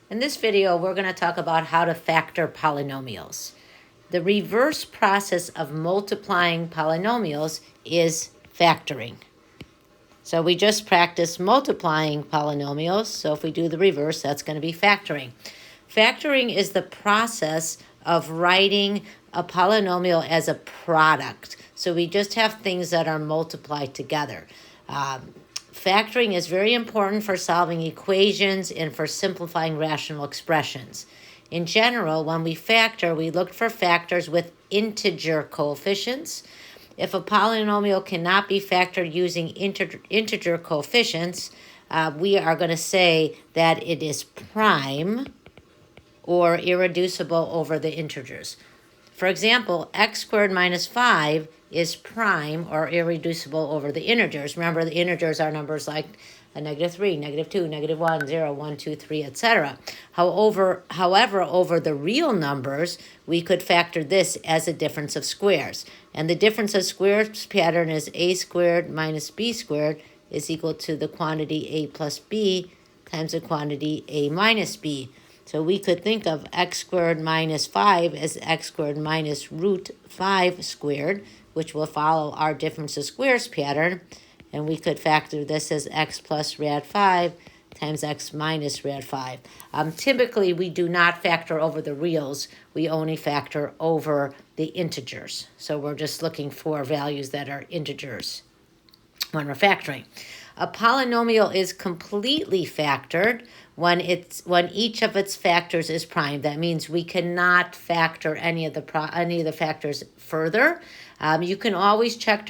In this video, we're going to talk about how to factor polynomials. The reverse process of multiplying polynomials is factoring. So we just practiced multiplying polynomials. So if we do the reverse, that's going to be factoring. Factoring is the process of writing a polynomial as a product. So we just have things that are multiplied together. Factoring is very important for solving equations and for simplifying rational expressions. In general, when we factor, we look for factors with integer coefficients. If a polynomial cannot be factored using integer coefficients, we are going to say that it is prime or irreducible over the integers. For example, x squared minus 5 is prime or irreducible over the integers. Remember, the integers are numbers like a -3, -2, -1, 0, 1, 2, 3, etc. However, over the real numbers, we could factor this as a difference of squares. And the difference of squares pattern is a squared minus b squared is equal to the quantity a plus b times the quantity a minus b. So we could think of x squared minus 5 as x squared minus root 5 squared, which will follow our difference of squares pattern. And we could factor this as x plus rad 5 times x minus rad 5. Typically, we do not factor over the reals. We only factor over the integers. So we're just looking for values that are integers when we're factoring. A polynomial is completely factored when each of its factors is prime. That means we cannot factor any of the factors further. You can always check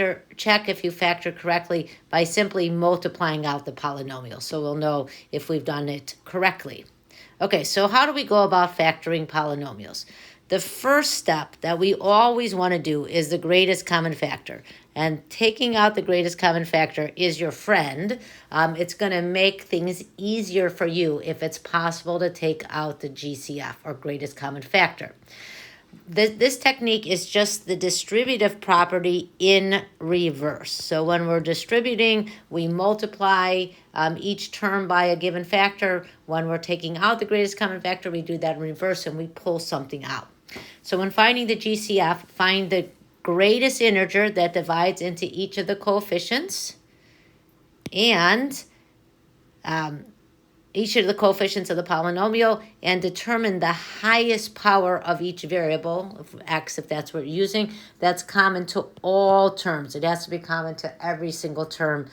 if you factor correctly by simply multiplying out the polynomial. So we'll know if we've done it correctly. Okay, so how do we go about factoring polynomials? The first step that we always want to do is the greatest common factor. And taking out the greatest common factor is your friend. It's going to make things easier for you if it's possible to take out the GCF, or greatest common factor. This technique is just the distributive property in reverse. So when we're distributing, we multiply each term by a given factor. When we're taking out the greatest common factor, we do that in reverse and we pull something out. So when finding the GCF, find the greatest integer that divides into each of the coefficients and each of the coefficients of the polynomial, and determine the highest power of each variable, x if that's what you're using, that's common to all terms. It has to be common to every single term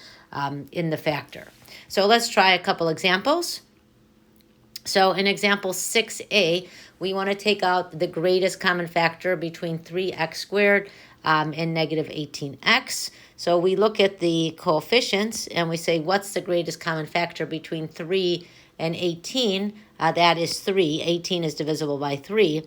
in the factor. So let's try a couple examples. So in example 6a, we want to take out the greatest common factor between 3x squared and negative 18x. So we look at the coefficients and we say, what's the greatest common factor between 3 and 18? That is 3. 18 is divisible by 3.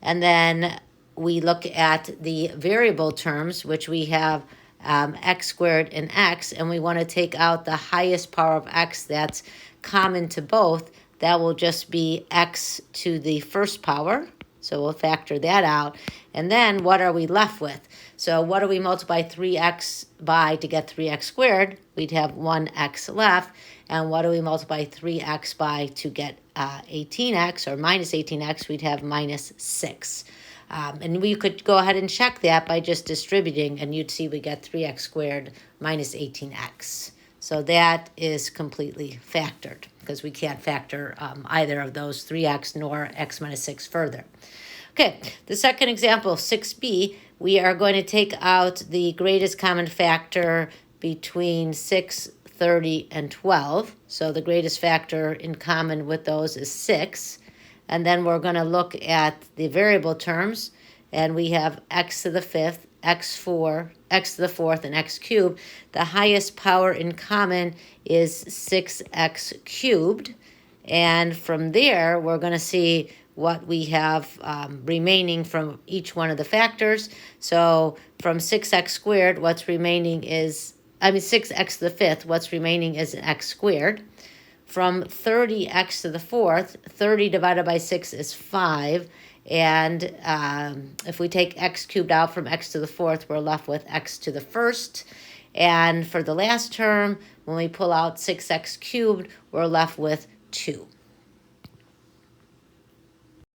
And then we look at the variable terms, which we have x squared and x, and we want to take out the highest power of x that's common to both. That will just be x to the first power. So we'll factor that out. And then what are we left with? So what do we multiply 3x by to get 3x squared? We'd have 1x left. And what do we multiply 3x by to get 18x or minus 18x? We'd have minus 6. And we could go ahead and check that by just distributing, and you'd see we get 3x squared minus 18x. So that is completely factored because we can't factor either of those 3x nor x minus 6 further. Okay, the second example, 6b, we are going to take out the greatest common factor between 6, 30, and 12. So the greatest factor in common with those is 6. And then we're going to look at the variable terms, and we have x to the 5th, x to the 4th, and x cubed. The highest power in common is 6x cubed. And from there, we're going to see what we have remaining from each one of the factors. So from 6x squared, what's remaining is, 6x to the 5th, what's remaining is an x squared. From 30x to the 4th, 30 divided by 6 is 5. And if we take x cubed out from x to the 4th, we're left with x to the 1st. And for the last term, when we pull out 6x cubed, we're left with 2.